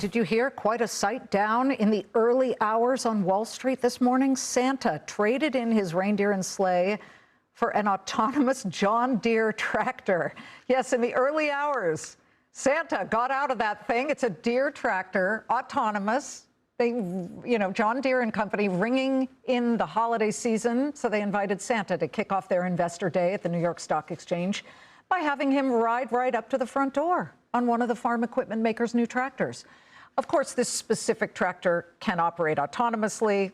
Did you hear quite a sight down in the early hours on Wall Street this morning? Santa traded in his reindeer and sleigh for an autonomous John Deere tractor. Yes, in the early hours, Santa got out of that thing. It's a Deere tractor, autonomous. John Deere and Company ringing in the holiday season, so they invited Santa to kick off their investor day at the New York Stock Exchange by having him ride right up to the front door on one of the farm equipment maker's new tractors. Of course, this specific tractor can operate autonomously,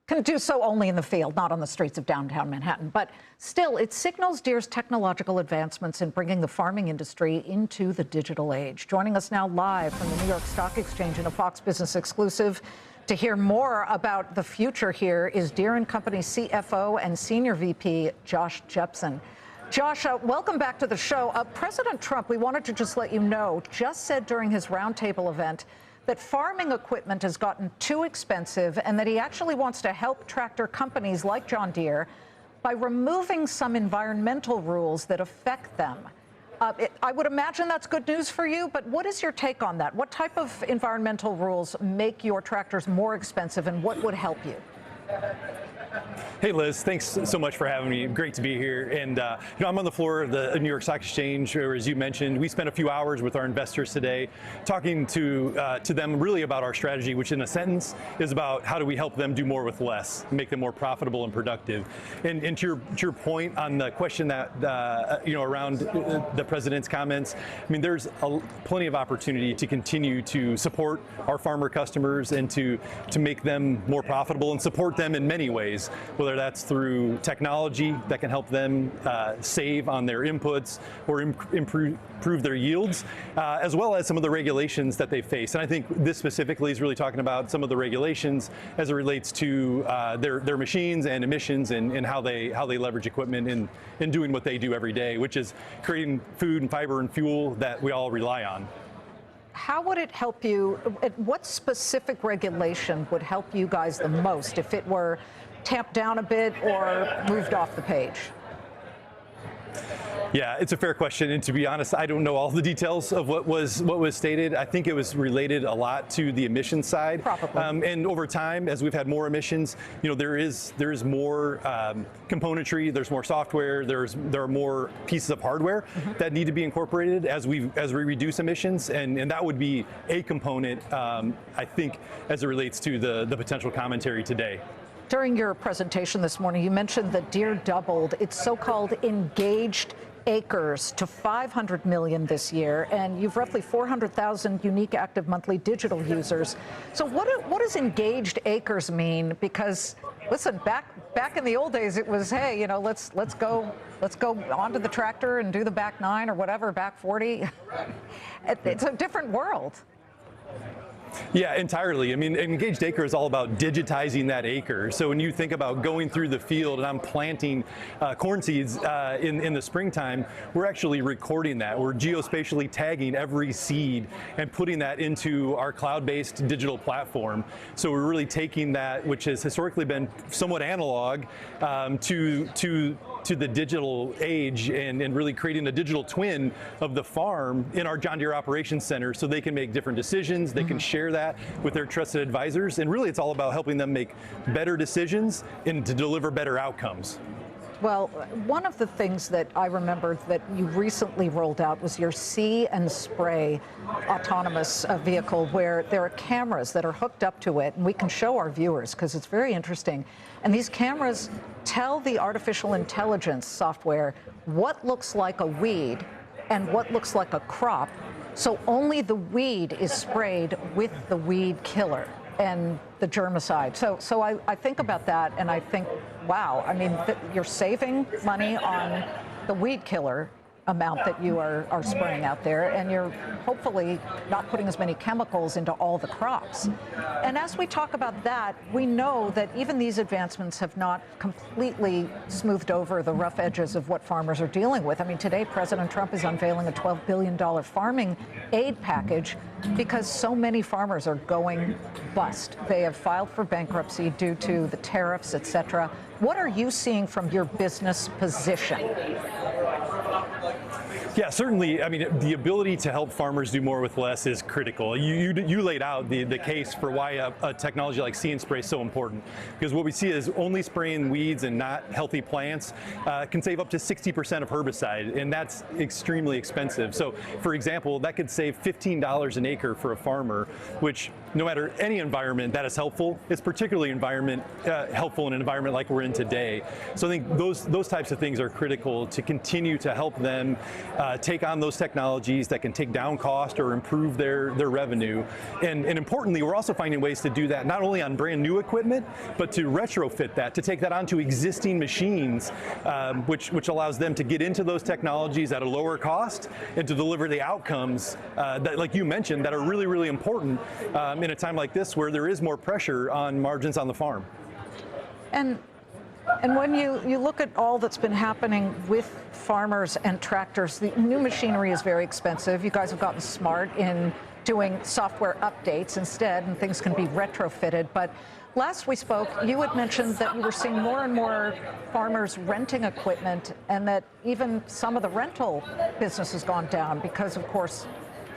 can do so only in the field, not on the streets of downtown Manhattan. But still, it signals Deere's technological advancements in bringing the farming industry into the digital age. Joining us now live from the New York Stock Exchange in a Fox Business exclusive to hear more about the future here is Deere Company CFO and Senior VP Josh Jepsen. Josh, welcome back to the show. President Trump, we wanted to just let you know, just said during his roundtable event that farming equipment has gotten too expensive and that he actually wants to help tractor companies like John Deere by removing some environmental rules that affect them. I would imagine that's good news for you, but what is your take on that? What type of environmental rules make your tractors more expensive and what would help you? Hey Liz, thanks so much for having me. Great to be here. And I'm on the floor of the New York Stock Exchange, where, as you mentioned, we spent a few hours with our investors today talking to them really about our strategy, which in a sentence is about how do we help them do more with less, make them more profitable and productive. And to your point on the question that around the president's comments, I mean, there's plenty of opportunity to continue to support our farmer customers and to make them more profitable and support them in many ways, whether that's through technology that can help them save on their inputs or improve their yields, as well as some of the regulations that they face. And I think this specifically is really talking about some of the regulations as it relates to their machines and emissions and how they leverage equipment in doing what they do every day, which is creating food and fiber and fuel that we all rely on. How would it help you? What specific regulation would help you guys the most if it were tamped down a bit or moved off the page? Yeah, it's a fair question, and to be honest, I don't know all the details of what was stated. I think it was related a lot to the emissions side. Probably. And over time, as we've had more emissions, there is more componentry, there's more software, there are more pieces of hardware that need to be incorporated as we reduce emissions, and that would be a component, I think, as it relates to the potential commentary today. During your presentation this morning, you mentioned that Deere doubled its so-called engaged acres to 500 million this year, and you've roughly 400,000 unique active monthly digital users. So what does engaged acres mean? Because listen, back in the old days, it was, hey, let's go onto the tractor and do the back 9 or whatever, back 40. It's a different world. Yeah, entirely. I mean, engaged acre is all about digitizing that acre. So when you think about going through the field and I'm planting corn seeds in the springtime, we're actually recording that. We're geospatially tagging every seed and putting that into our cloud-based digital platform. So we're really taking that, which has historically been somewhat analog, to the digital age and really creating a digital twin of the farm in our John Deere Operations Center so they can make different decisions, they can share that with their trusted advisors, and really it's all about helping them make better decisions and to deliver better outcomes. Well, one of the things that I remembered that you recently rolled out was your See and Spray autonomous vehicle, where there are cameras that are hooked up to it, and we can show our viewers because it's very interesting. And these cameras tell the artificial intelligence software what looks like a weed and what looks like a crop, so only the weed is sprayed with the weed killer and the germicide. So I think about that and I think, wow, I mean, you're saving money on the weed killer amount that you are spraying out there, and you're hopefully not putting as many chemicals into all the crops. And as we talk about that, we know that even these advancements have not completely smoothed over the rough edges of what farmers are dealing with. I mean, today President Trump is unveiling a $12 billion farming aid package because so many farmers are going bust. They have filed for bankruptcy due to the tariffs, et cetera. What are you seeing from your business position? Yeah, certainly. I mean, the ability to help farmers do more with less is critical. You laid out the case for why a technology like See & Spray is so important. Because what we see is only spraying weeds and not healthy plants can save up to 60% of herbicide, and that's extremely expensive. So, for example, that could save $15 an acre for a farmer, which no matter any environment that is helpful, it's particularly helpful in an environment like we're in today. So I think those types of things are critical to continue to help them take on those technologies that can take down cost or improve their revenue. And importantly, we're also finding ways to do that not only on brand new equipment, but to retrofit that, to take that onto existing machines, which allows them to get into those technologies at a lower cost and to deliver the outcomes that, like you mentioned, that are really, really important in a time like this where there is more pressure on margins on the farm. And when you look at all that's been happening with farmers and tractors, the new machinery is very expensive. You guys have gotten smart in doing software updates instead, and things can be retrofitted. But last we spoke, you had mentioned that you were seeing more and more farmers renting equipment, and that even some of the rental business has gone down because, of course,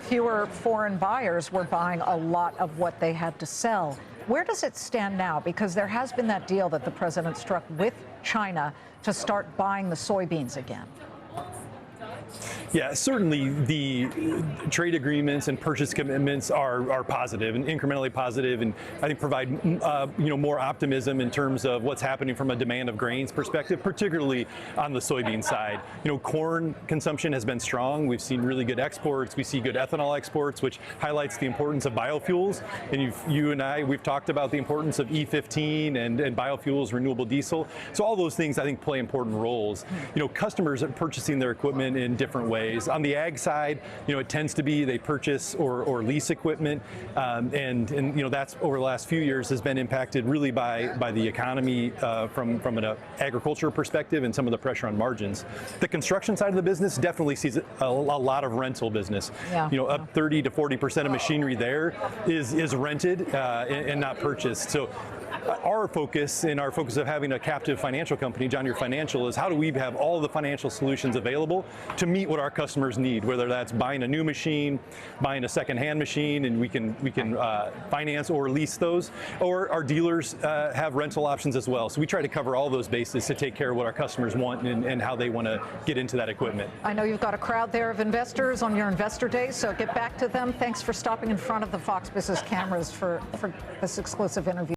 fewer foreign buyers were buying a lot of what they had to sell. Where does it stand now? Because there has been that deal that the president struck with China to start buying the soybeans again. Yeah, certainly the trade agreements and purchase commitments are positive and incrementally positive, and I think provide more optimism in terms of what's happening from a demand of grains perspective, particularly on the soybean side. Corn consumption has been strong. We've seen really good exports. We see good ethanol exports, which highlights the importance of biofuels. And you and I, we've talked about the importance of E15 and biofuels, renewable diesel. So all those things I think play important roles. Customers are purchasing their equipment in different ways. On the ag side, it tends to be they purchase or lease equipment, and that's over the last few years has been impacted really by the economy from an agriculture perspective and some of the pressure on margins. The construction side of the business definitely sees a lot of rental business. Yeah. Up 30 to 40% of machinery there is rented and not purchased. So our focus of having a captive financial company, John Deere Financial, is how do we have all the financial solutions available to meet what our customers need, whether that's buying a new machine, buying a second-hand machine, and we can finance or lease those, or our dealers have rental options as well. So we try to cover all those bases to take care of what our customers want and how they want to get into that equipment. I know you've got a crowd there of investors on your investor day, so get back to them. Thanks for stopping in front of the Fox Business cameras for this exclusive interview.